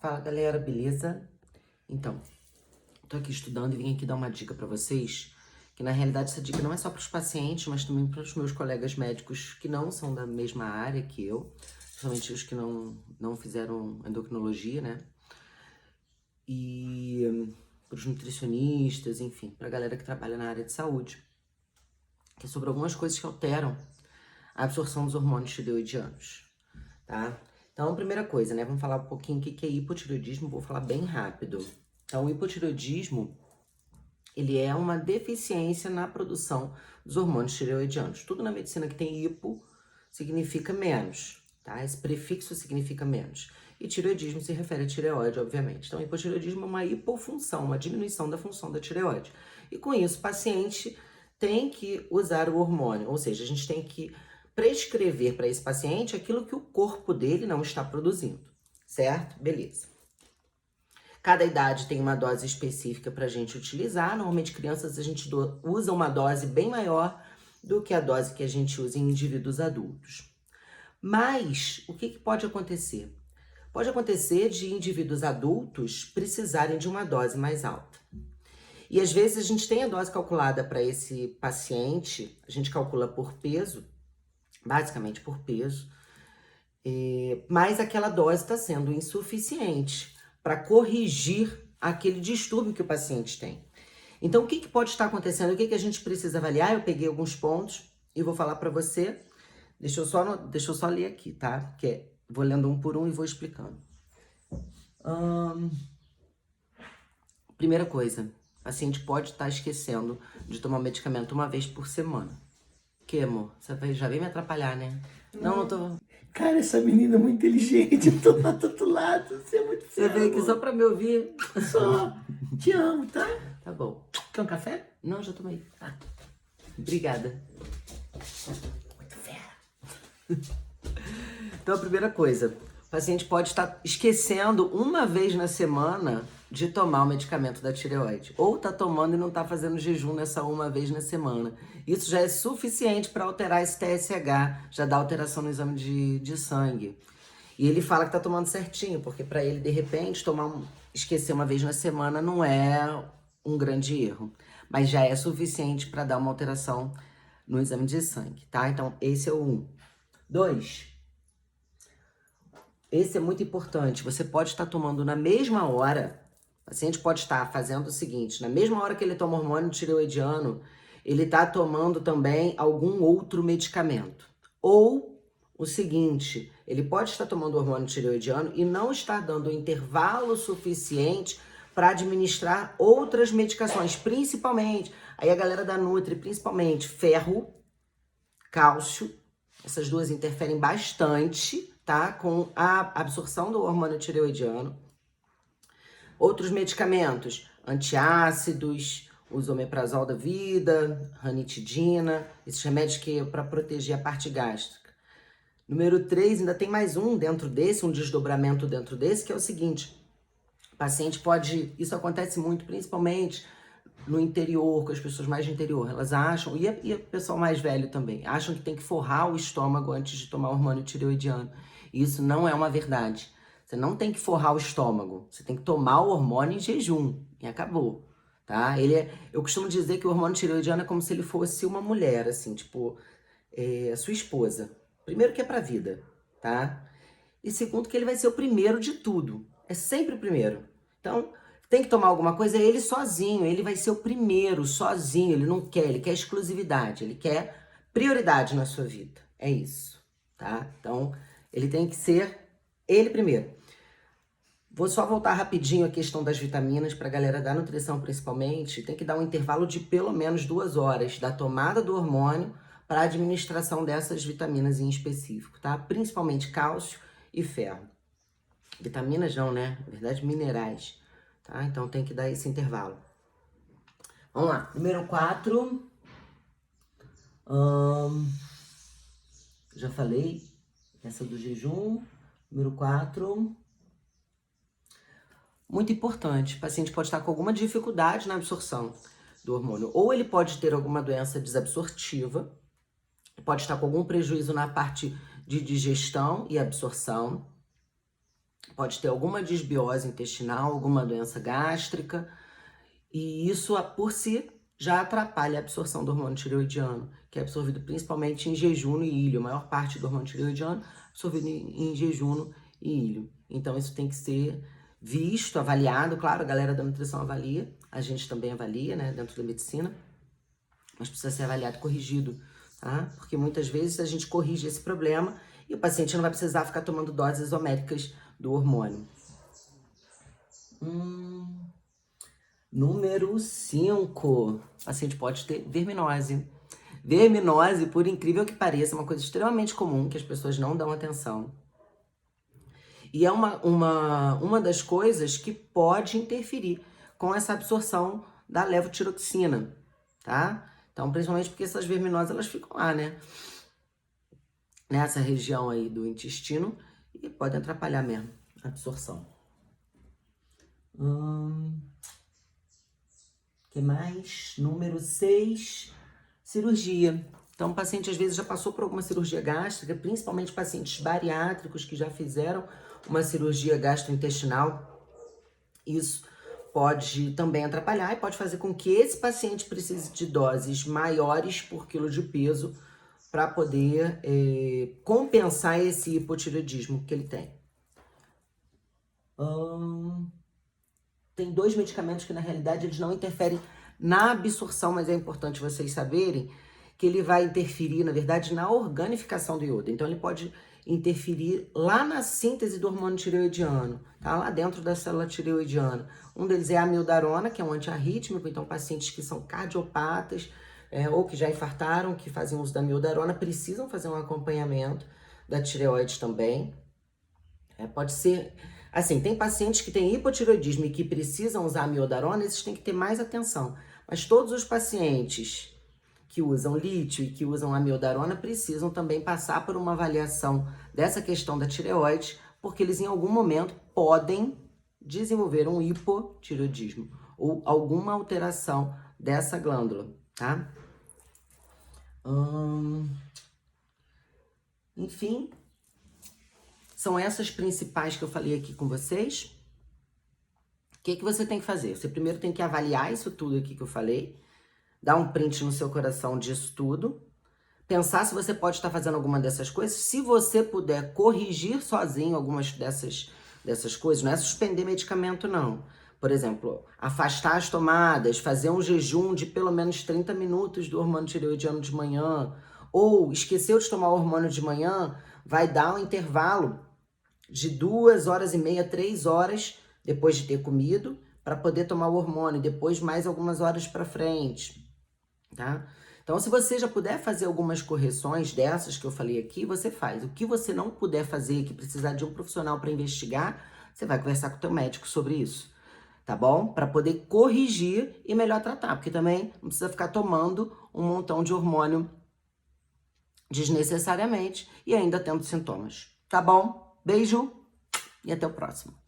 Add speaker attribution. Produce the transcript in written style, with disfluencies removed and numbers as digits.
Speaker 1: Fala galera, beleza? Então, tô aqui estudando e vim aqui dar uma dica pra vocês, que na realidade essa dica não é só para os pacientes, mas também para os meus colegas médicos que não são da mesma área que eu, principalmente os que não fizeram endocrinologia, né? E para os nutricionistas, enfim, pra galera que trabalha na área de saúde, que é sobre algumas coisas que alteram a absorção dos hormônios tireoidianos, tá? Então, primeira coisa, né? Vamos falar um pouquinho o que é hipotireoidismo, vou falar bem rápido. Então, o hipotireoidismo, ele é uma deficiência na produção dos hormônios tireoidianos. Tudo na medicina que tem hipo significa menos, tá? Esse prefixo significa menos. E tireoidismo se refere a tireoide, obviamente. Então, hipotireoidismo é uma hipofunção, uma diminuição da função da tireoide. E com isso, o paciente tem que usar o hormônio, ou seja, a gente tem que prescrever para esse paciente aquilo que o corpo dele não está produzindo, certo? Beleza. Cada idade tem uma dose específica para a gente utilizar. Normalmente, crianças, a gente usa uma dose bem maior do que a dose que a gente usa em indivíduos adultos. Mas, o que pode acontecer? Pode acontecer de indivíduos adultos precisarem de uma dose mais alta. E às vezes a gente tem a dose calculada para esse paciente, a gente calcula por peso, basicamente por peso, mas aquela dose está sendo insuficiente para corrigir aquele distúrbio que o paciente tem. Então, o que pode estar acontecendo? O que a gente precisa avaliar? Eu peguei alguns pontos e vou falar para você. Deixa eu só ler aqui, tá? Porque vou lendo um por um e vou explicando. Primeira coisa, o paciente pode estar esquecendo de tomar medicamento uma vez por semana. Que, amor? Você já veio me atrapalhar, né? Não tô...
Speaker 2: Cara, essa menina é muito inteligente, eu tô lá do outro lado, você é muito
Speaker 1: Você
Speaker 2: fera,
Speaker 1: veio aqui
Speaker 2: amor.
Speaker 1: só pra me ouvir?
Speaker 2: Só, te amo, tá?
Speaker 1: Tá bom.
Speaker 2: Quer um café?
Speaker 1: Não, já tomei. Tá. Obrigada.
Speaker 2: Muito fera.
Speaker 1: Então, a primeira coisa, o paciente pode estar esquecendo uma vez na semana de tomar o medicamento da tireoide. Ou tá tomando e não tá fazendo jejum nessa uma vez na semana. Isso já é suficiente para alterar esse TSH, já dá alteração no exame de sangue. E ele fala que tá tomando certinho, porque para ele, de repente, esquecer uma vez na semana não é um grande erro. Mas já é suficiente para dar uma alteração no exame de sangue, tá? Então, esse é o 1. 2. Esse é muito importante. Você pode estar tomando na mesma hora. O paciente pode estar fazendo o seguinte: na mesma hora que ele toma hormônio tireoidiano, ele está tomando também algum outro medicamento. Ou o seguinte, ele pode estar tomando hormônio tireoidiano e não estar dando intervalo suficiente para administrar outras medicações, principalmente, aí a galera da Nutri, principalmente ferro, cálcio, essas duas interferem bastante, tá? Com a absorção do hormônio tireoidiano. Outros medicamentos, antiácidos, uso omeprazol da vida, ranitidina, esses remédios que é para proteger a parte gástrica. Número 3, ainda tem mais um dentro desse, um desdobramento dentro desse, que é o seguinte: o paciente pode, isso acontece muito, principalmente no interior, com as pessoas mais de interior, elas acham, e o pessoal mais velho também, acham que tem que forrar o estômago antes de tomar hormônio tireoidiano. E isso não é uma verdade. Você não tem que forrar o estômago, você tem que tomar o hormônio em jejum, e acabou, tá? Eu costumo dizer que o hormônio tireoidiano é como se ele fosse uma mulher, assim, tipo, a sua esposa. Primeiro que é pra vida, tá? E segundo que ele vai ser o primeiro de tudo, é sempre o primeiro. Então, tem que tomar alguma coisa, é ele sozinho, ele vai ser o primeiro, sozinho, ele quer exclusividade, ele quer prioridade na sua vida, é isso, tá? Então, ele tem que ser ele primeiro. Vou só voltar rapidinho à questão das vitaminas, para a galera da nutrição principalmente, tem que dar um intervalo de pelo menos 2 horas da tomada do hormônio para a administração dessas vitaminas em específico, tá? Principalmente cálcio e ferro. Vitaminas não, né? Na verdade, minerais. Tá? Então tem que dar esse intervalo. Vamos lá. Número 4. Já falei. Essa do jejum. Número 4. Muito importante. O paciente pode estar com alguma dificuldade na absorção do hormônio. Ou ele pode ter alguma doença desabsortiva. Pode estar com algum prejuízo na parte de digestão e absorção. pode ter alguma disbiose intestinal, alguma doença gástrica, e isso por si já atrapalha a absorção do hormônio tireoidiano, que é absorvido principalmente em jejum e ilho. A maior parte do hormônio tireoidiano é absorvido em jejum e ilho. Então isso tem que ser visto, avaliado. Claro, a galera da nutrição avalia, a gente também avalia, né, dentro da medicina, mas precisa ser avaliado e corrigido, tá? Porque muitas vezes a gente corrige esse problema e o paciente não vai precisar ficar tomando doses homéricas do hormônio. Número 5, o paciente pode ter verminose. Verminose, por incrível que pareça, é uma coisa extremamente comum que as pessoas não dão atenção. E é uma das coisas que pode interferir com essa absorção da levotiroxina, tá? Então, principalmente porque essas verminoses, elas ficam lá, né? Nessa região aí do intestino e podem atrapalhar mesmo a absorção. Que mais? Número 6, cirurgia. Então, o paciente às vezes já passou por alguma cirurgia gástrica, principalmente pacientes bariátricos que já fizeram uma cirurgia gastrointestinal. Isso pode também atrapalhar e pode fazer com que esse paciente precise de doses maiores por quilo de peso para poder compensar esse hipotireoidismo que ele tem. Tem 2 medicamentos que, na realidade, eles não interferem na absorção, mas é importante vocês saberem que ele vai interferir, na verdade, na organificação do iodo. Então, ele pode interferir lá na síntese do hormônio tireoidiano, tá? Lá dentro da célula tireoidiana. Um deles é a amiodarona, que é um antiarrítmico. Então, pacientes que são cardiopatas ou que já infartaram, que fazem uso da amiodarona, precisam fazer um acompanhamento da tireoide também. Pode ser... Assim, tem pacientes que têm hipotireoidismo e que precisam usar amiodarona, esses têm que ter mais atenção. Mas todos os pacientes que usam lítio e que usam amiodarona precisam também passar por uma avaliação dessa questão da tireoide, porque eles em algum momento podem desenvolver um hipotireoidismo ou alguma alteração dessa glândula, tá? Enfim, são essas principais que eu falei aqui com vocês. O que você tem que fazer? Você primeiro tem que avaliar isso tudo aqui que eu falei, dar um print no seu coração disso tudo, pensar se você pode estar fazendo alguma dessas coisas. Se você puder corrigir sozinho algumas dessas coisas, não é suspender medicamento, não. Por exemplo, afastar as tomadas, fazer um jejum de pelo menos 30 minutos do hormônio tireoidiano de manhã, ou esqueceu de tomar o hormônio de manhã, vai dar um intervalo de 2h30, 3 horas depois de ter comido, para poder tomar o hormônio, depois mais algumas horas para frente, tá? Então, se você já puder fazer algumas correções dessas que eu falei aqui, você faz. O que você não puder fazer, que precisar de um profissional para investigar, você vai conversar com o teu médico sobre isso, tá bom? Para poder corrigir e melhor tratar, porque também não precisa ficar tomando um montão de hormônio desnecessariamente e ainda tendo sintomas, tá bom? Beijo e até o próximo.